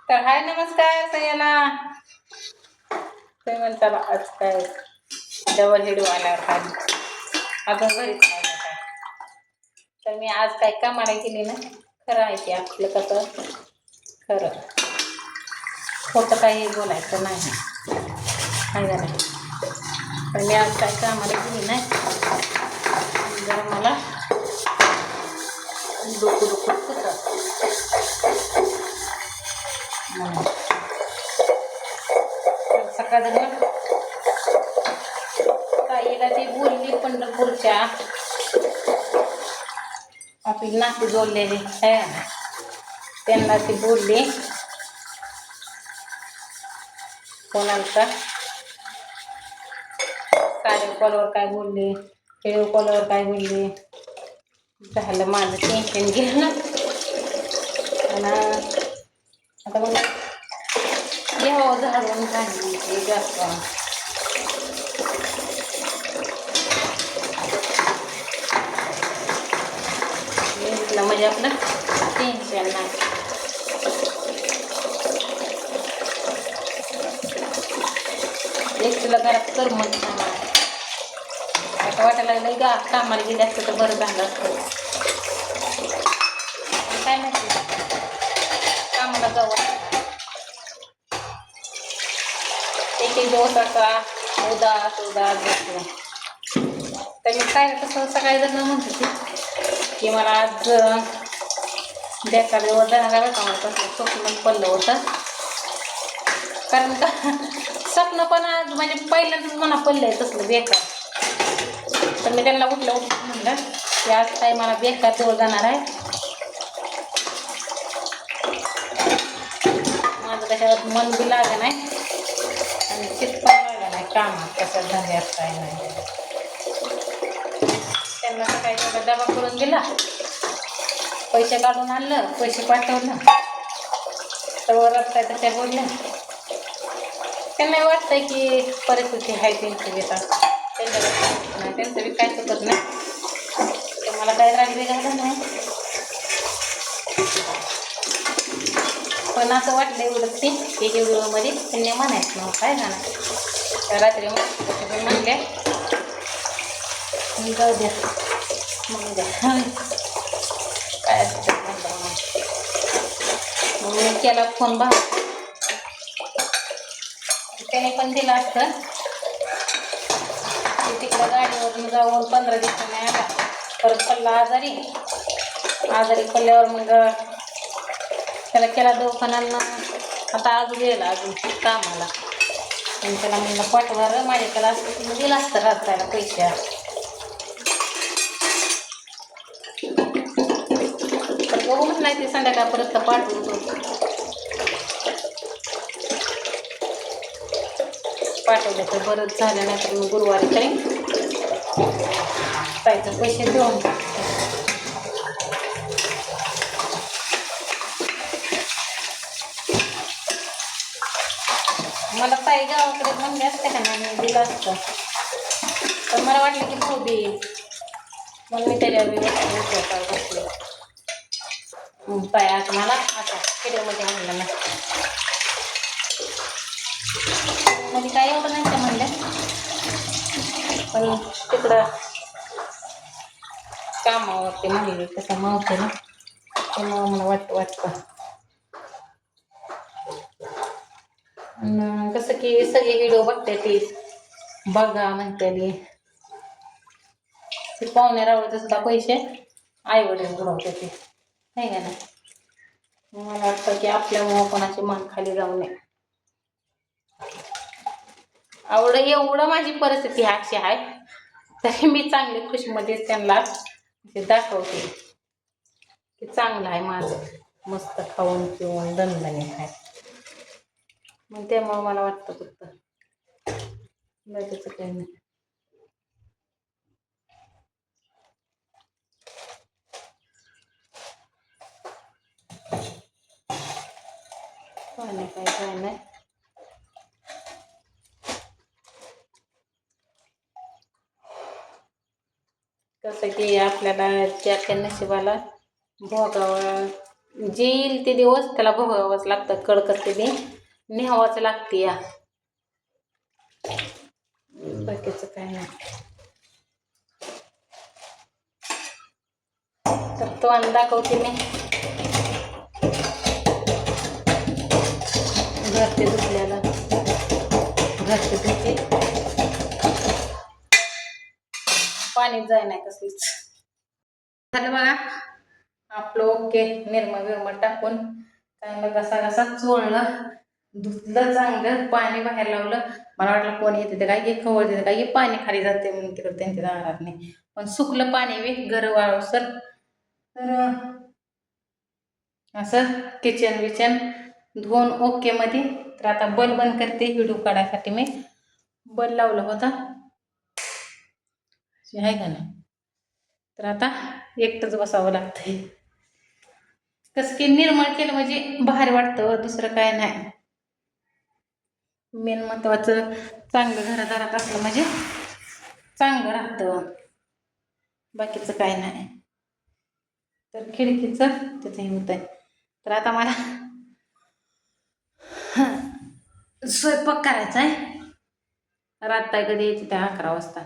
तर हाय नमस्कार सगळ्यांना. तुम्ही म्हणता आज काय डबल हेड आल्यावर काय अजून घरीच काय तर मी आज काय कामाला गेली ना. खरं आहे ते आपलं कसं खरं खोटं काही बोलायचं नाही आहे का नाही. पण मी आज काय कामाला गेली नाही जरा मला डोकं होतं सकाळचं ताईला ती बोलली पंढरपूरच्या आपली नाती जोडलेली आहे ना त्यांना ती बोलली कोणाला का साऱ्या कॉलवर काय बोलली व्हिडिओ कॉलवर काय बोलली झालं माझं टेन्शन गेलं आणि आता मग घ्यावं झाडून काढली ते जास्त म्हणजे आपलं टेन्शन नाही. एक तुला घरात करमत नाही आता वाटायला लागलं का कामाला गेले असतं तर बरं झालं असतं. काय माहिती कामाला जावं एक एक दिवस असा उदास बसलो तर मी काय तसं सकाळी जर म्हणत होती की मला आज बेकार दिवस जाणार बरं का मला कसं स्वप्न पडलं होतं. कारण का स्वप्न पण आज म्हणजे पहिल्यांदाच मला पडलंय तसलं बेकार. तर मी त्यांना उठलं म्हणलं की आज काय मला बेकार दिवस जाणार आहे. माझं कशावर मन बी लागलं नाही आणि चित्त पण लागलं नाही कामात कसं धंद्यात काय नाही. त्यांना सकाळी थोडा डबा करून दिला पैसे काढून आणलं पैसे पाठवलं तर काय तर त्या बोलल्या त्यांना वाटतंय की परिस्थिती आहे त्यांची घेतात त्यांच्या नाही त्यांचं बी काय चुकत नाही ते मला काय राग घालत नाही. पण असं वाटलं एवढं ते एक व्हिडिओमध्ये त्यांनी म्हणायचं नव्हतं काय झालं रात्री म्हणले जाऊ द्या मग द्या काय असतं मग मी केला फोन भाव त्याने पण दिला असतं तिकडं गाडीवरून जाऊन 15 दिवसांनी आला परत पडला आजारी पडल्यावर मग त्याला केला दवाखान्यांना आता आज गेला अजून कामाला आणि त्याला म्हणलं पाठवा माझ्याकडे असतं की मग दिला असतं रात्रायला पैसे पण बघू म्हणलाय ते संध्याकाळपर्यंत पाठवलं तर बरंच झालं नाही तर मग गुरुवारी तरी ताईचं पैसे देऊन मला ताई गावाकडे म्हणले असते का नाही मी दिलं असतं पण मला वाटलं की भाऊ बी मग मी त्याच्यावर बसले ताई आज मला आता व्हिडिओमध्ये आणलं नाही म्हणजे काय एवढं नाही त्या म्हणल्या पण तिकडं कामावरती म्हणले कसं मावते ना त्यामुळं मला वाटतं कसं की सगळे व्हिडिओ बघते ती बघा म्हणते ते पाहुणे रावळते सुद्धा पैसे आईवडील बुडवते ते नाही का ना. मला वाटतं की आपल्यामुळं कोणाची मान खाली जाऊ नये एवढं माझी परिस्थिती अशी आहे तरी मी चांगली खुशमध्ये त्यांना दाखवते की चांगलं आहे माझं मस्त खाऊन पिऊन दणदणीत आहे मग त्यामुळे मला वाटतं फक्त बाकीचं काही नाही. काय नाही कसं की आपल्याला ज्या त्या नशिबाला भोगावं जे येईल ते दिवस त्याला भोगावंच लागतं. कडकत ते न्यावाच लागते या. बाकीचं काय नाही. तर तो आणि दाखवते मी घरचे धुतल्याला. घरचे धुतले, पाणीच जाय नाही कसलीच. झालं बघा आपलं ओके. निरमा बिरमा टाकून चांगलं घसा घसा चोळलं, धुतलं चांगलं, पाणी बाहेर लावलं. मला वाटलं कोण येते ते काय खवळ देते काय पाणी खाली जाते म्हणून तिकडे त्यांच्या दारात नाही. पण सुकलं पाणी बी घर वाळूसर. तर असं किचन विचन धुवून ओके मध्ये. तर आता बल बंद करते. व्हिडिओ काढायसाठी मी बल लावला होता आहे का नाही. तर आता एकटंच बसावं लागतंय. कसं की निर्मळ केलं म्हणजे बाहेर वाटतं, दुसरं काय नाही. मेन महत्वाचं चांगलं घरादारात असलं म्हणजे चांगलं राहतं, बाकीचं काय नाही. तर खिडकीचं तिथे होत आहे. तर आता मला स्वयंपाक करायचा आहे. रात कधी यायची त्या 11 वाजता.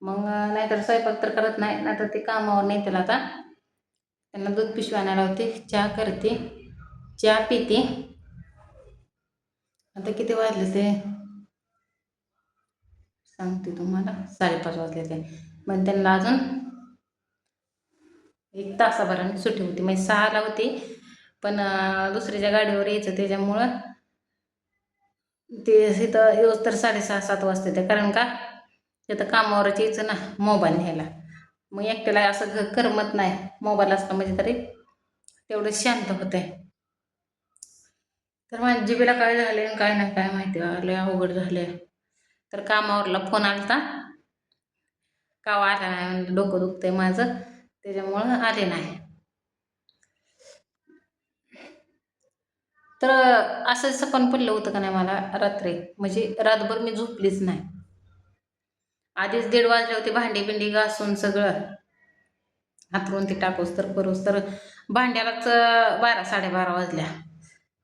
मग नाहीतर स्वयंपाक तर करत नाही, नाहीतर ते कामावर नाही. त्याला आता त्यांना दूध पिशवी आणायला होते, चहा करते, चहा पिते. आता किती वाजले ते सांगते तुम्हाला. 5:30 वाजले ते. मग त्यांना अजून 1 तासाभराने सुट्टी होती. म्हणजे 6ला होती, पण दुसऱ्याच्या गाडीवर यायचं त्याच्यामुळं ते इथं येऊस तर 6:30-7 वाजते ते. कारण का तिथं कामावरच यायचं ना मोबाईल न्यायला. मग एकट्याला असं करमत नाही. मोबाईल असला म्हणजे तरी तेवढं शांत होते. तर माझ्या जिभेला काय झाले काय नाही काय माहिती, आले अवघड झाले. तर कामावरला फोन आलता, कावा आला नाही, डोकं दुखतंय माझं त्याच्यामुळं आले नाही. तर असं सपन पडलं होतं का नाही मला रात्री. म्हणजे रातभर मी झोपलीच नाही. आधीच 1:30 वाजले होते. भांडी बिंडी घासून सगळं हातरून ती टाकूस तर करूस तर भांड्यालाच 12-12:30 वाजल्या.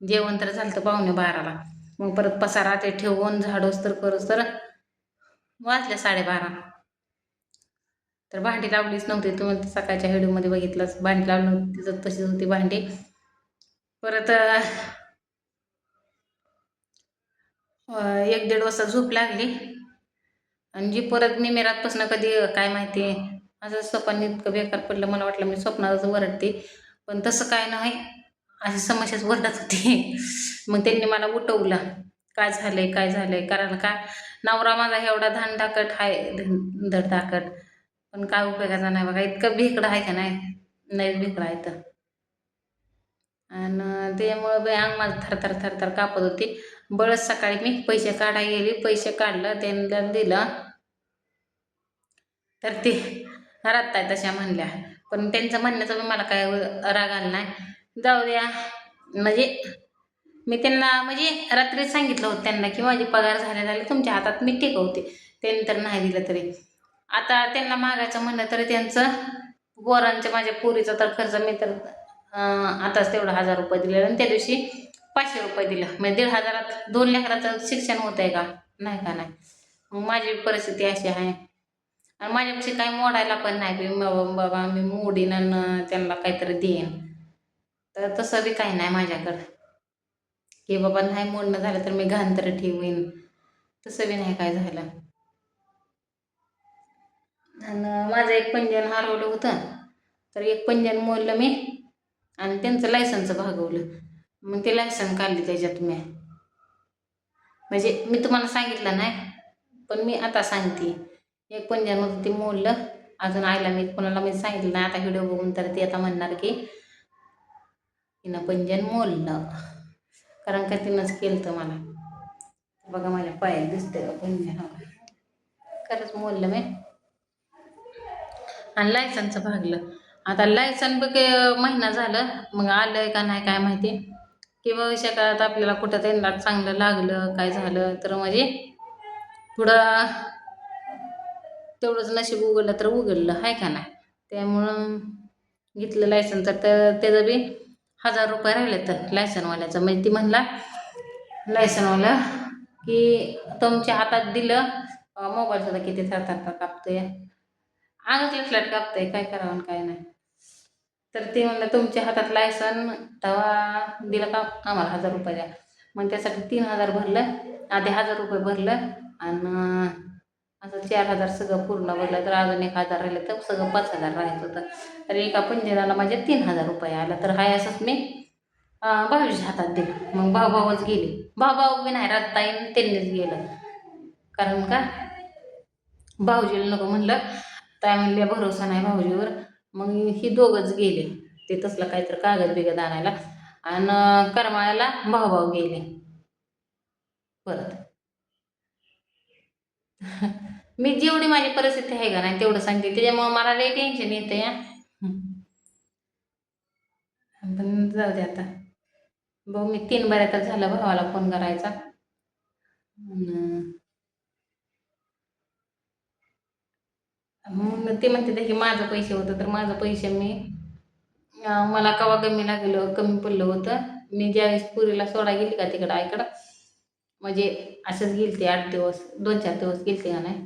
जेवण तर झालं तर 11:45ला. मग परत पसारा ते ठेवून झाडूस तर करूस तर वाजल्या 12:30. तर भांडी लावलीच नव्हती. तुम्ही सकाळच्या व्हिडिओमध्ये बघितलंच, भांडी लावली नव्हती, तिथं तशीच होती भांडी. परत 1-1:30 वाजता झोप लागली. आणि जी परत निमेरातपासून कधी काय माहिती असं स्वप्न इतकं बेकार पडलं. मला वाटलं मी स्वप्नातच वरडते, पण तसं काय नाही. अशी समस्याच वरडत होती. मग त्यांनी मला उठवलं, काय झालंय काय झालंय. कारण का नवरा माझा एवढा धाकट आहे, धडधाकट, पण काय उपयोगाचा नाही बघा. इतकं भेकडं आहे का नाही भेकडं आहे तर. आणि त्यामुळं बाई अंग माझं थरथर थरथर कापत होती. बळच सकाळी मी पैसे काढायला गेली, पैसे काढलं, त्यांना दिलं. तर ते राहत आहे तशा म्हणल्या. पण त्यांचं म्हणण्याचा मला काय राग आला नाही. जाऊ द्या. म्हणजे मी त्यांना म्हणजे रात्री सांगितलं होतं त्यांना की माझी पगार झाले तुमच्या हातात मी टिकवते. त्यांनी तर नाही दिलं तरी. आता त्यांना मागायचं म्हणलं तरी त्यांचं पोरांच्या माझ्या पोरीचा तर खर्च मी तर आताच तेवढा 1000 रुपये दिले आणि त्या दिवशी 500 रुपये दिलं. म्हणजे 1,500त 2 लेकराचं शिक्षण होत आहे का? नाही का नाही. मग माझी परिस्थिती अशी आहे. आणि माझ्यापाशी काही मोडायला पण नाही. बाबा मी मोडीन आणि त्यांना काहीतरी देईन. तर तसं बी काही नाही माझ्याकडं की बाबा नाही मोडणं झालं तर मी घाण तर ठेवीन. तसं बी नाही काय झालं. आणि माझं एक पंजन हरवलं होतं. तर एक पंजन मोडलं मी आणि त्यांचं लायसनचं भागवलं. मग ते लायसन काढली त्याच्यात मी. म्हणजे मी तुम्हाला सांगितलं नाही, पण मी आता सांगते. एक पंजन होतं ते मोडलं. अजून आईला मी कोणाला मी सांगितलं नाही. आता व्हिडिओ बघून तर ती आता म्हणणार की तिनं पंजन मोडलं, कारण का तिनंच केलं तर मला. बघा माझ्या पायात दिसतंय का पंजन. खरंच मोडलं मी आणि लायसनचं भागलं. आता लायसन बघ महिना झालं, मग आलंय का नाही काय माहिती. की भविष्य काळात आपल्याला कुठं त्यांना चांगलं लागलं काय झालं तर म्हणजे पुढं तेवढंच नशीब उघडलं तर उघडलं आहे का नाही. त्यामुळं घेतलं लायसनचं. तर त्याचं बी ₹1000 राहिले तर लायसनवाल्याचं. म्हणजे ती म्हणला लायसनवाला की तुमच्या हातात दिलं मोबाईल सुद्धा किती थरथर कापतोय, अंगच लटलट कापतंय, काय करावं आणि काय नाही. तर ते म्हणलं तुमच्या हातात लायसन तेव्हा दिलं का आम्हाला ₹1000 द्या. मग त्यासाठी 3000 भरलं, आधी ₹1000 भरलं आणि असं 4000 सगळं पूर्ण भरलं, तर अजून 1000 राहिलं, तर सगळं 5000 राहायचं होतं. तर एका पंजनाला माझे ₹3000 आला. तर हाय असंच मी भाऊजीच्या हातात दिलं. मग भाऊच गेले. भाऊ बी नाही, राहताईन त्यांनीच गेलं. कारण का भाऊजीला नको म्हणलं, ताई म्हणले भरोसा नाही भाऊजीवर. मग ही दोघंच गेले. ते तसलं काहीतरी कागद बिगद आणायला. आणि करमाळ्याला भाऊ गेले परत. मी जेवढी माझी परिस्थिती आहे का नाही तेवढं सांगते, त्याच्यामुळे मला लई टेन्शन येतं या. पण जाऊ दे आता. भाऊ मी 3 बऱ्या तर झालं भावाला फोन करायचा. मग ते म्हणते की माझं पैसे होतं, तर माझं पैसे मी मला कवा कमी लागलं, कमी पडलं होतं. मी ज्यावेळेस पुरीला सोडा गेली का तिकडं आईकडं, म्हणजे असंच गेलते 8 दिवस, 2-4 दिवस गेलते का नाही,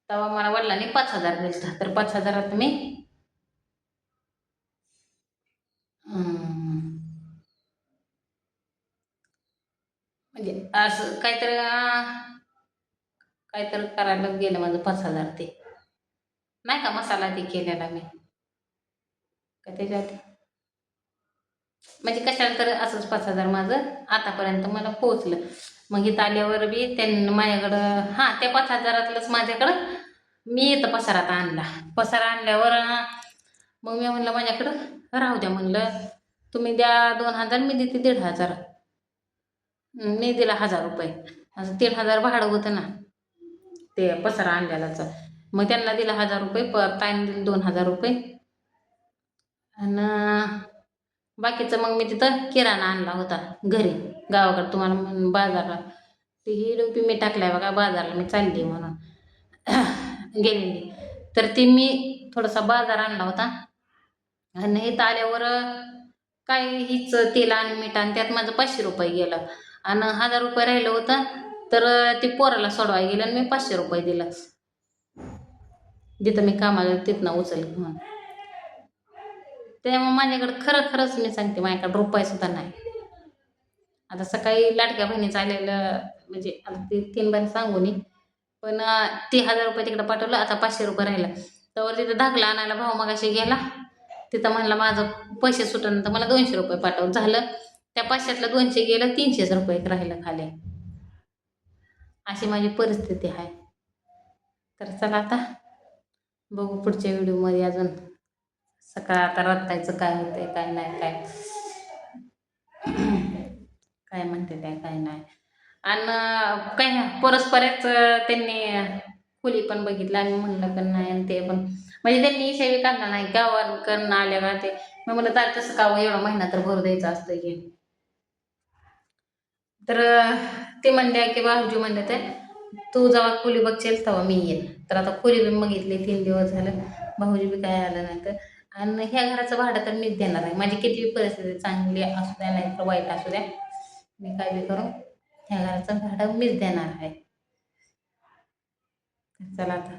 तेव्हा मला वडिलांनी 5000 दिलता. तर 5000 मी अं, म्हणजे असं काहीतरी करायला गेलं माझं 5000 ते. नाही का मसाला ते केलेला मी का त्याच्यात, म्हणजे कशाला तर असंच 5000 माझं आतापर्यंत मला पोहोचलं. मग इथं आल्यावर बी त्यांनी माझ्याकडं त्या 5000तलंच माझ्याकडं मी इथं पसारात आणला. पसारा आणल्यावर मग मी म्हणलं माझ्याकडं राहू द्या म्हणलं, तुम्ही द्या 2000, मी देते 1500. मी दिला ₹1000. असं 3000 भाडं होतं ना ते पसारा आणलेलाचं. मग त्यांना दिला ₹1000, ताईने दिले ₹2000. आणि बाकीचं मग मी तिथं किराणा आणला होता घरी, गावाकडं तुम्हाला बाजारला. ती ही रुपी मी टाकलाय बघा बाजारला, मी चालली म्हणून गेलेली. तर ती मी थोडासा बाजार आणला होता. आणि इथं आल्यावर काय हीच तेल आणि मीठ आणि त्यात माझं ₹500 गेलं. आणि ₹1000 राहिलं होतं. तर ते पोराला सोडवायला गेलं आणि मी ₹500 दिलं. जिथं मी कामाला तिथनं उचल म्हणून. त्यामुळे माझ्याकडं खरंच मी सांगते, माझ्याकडे रुपये सुद्धा नाही. आता सकाळी लाडक्या बहिणीचं आलेलं, म्हणजे आता ते 3 बार सांगू नये, पण ते ₹1000 तिकडे पाठवलं. आता ₹500 राहिला. तर तिथं धाकला आणायला भाऊ मगाशी गेला. तिथं म्हणला माझं पैसे सुटल्यानंतर मला ₹200 पाठव. झालं त्या 500तलं 200 गेलं, ₹300 राहिलं खाली. अशी माझी परिस्थिती आहे. तर चला आता बघू पुढच्या व्हिडिओमध्ये अजून. सकाळ आता रत्तायचं काय होतंय काय नाही, काय काय म्हणते त्या काय नाही. आणि काय परस्परच त्यांनी खोली पण बघितलं आणि म्हणलं पण नाही, आणि ते पण म्हणजे त्यांनी इशा काढला नाही गावाकडनं आल्या का ते. मग म्हणलं तर तसं का एवढा महिना तर भर द्यायचा असतं की. तर ते म्हणल्या की भाऊजी म्हणले ते तू जेव्हा खोली बघशील तेव्हा मी येईन. तर आता खोली बी बघितली 3 दिवस झालं, भाऊजी बी काय आलं नाही. तर आणि ह्या घराचं भाडं तर मीच देणार आहे. माझी किती परिस्थिती चांगली असू द्या नाही तर वाईट असू द्या, मी काय बी करून ह्या घराचं भाडं मीच देणार आहे. चला आता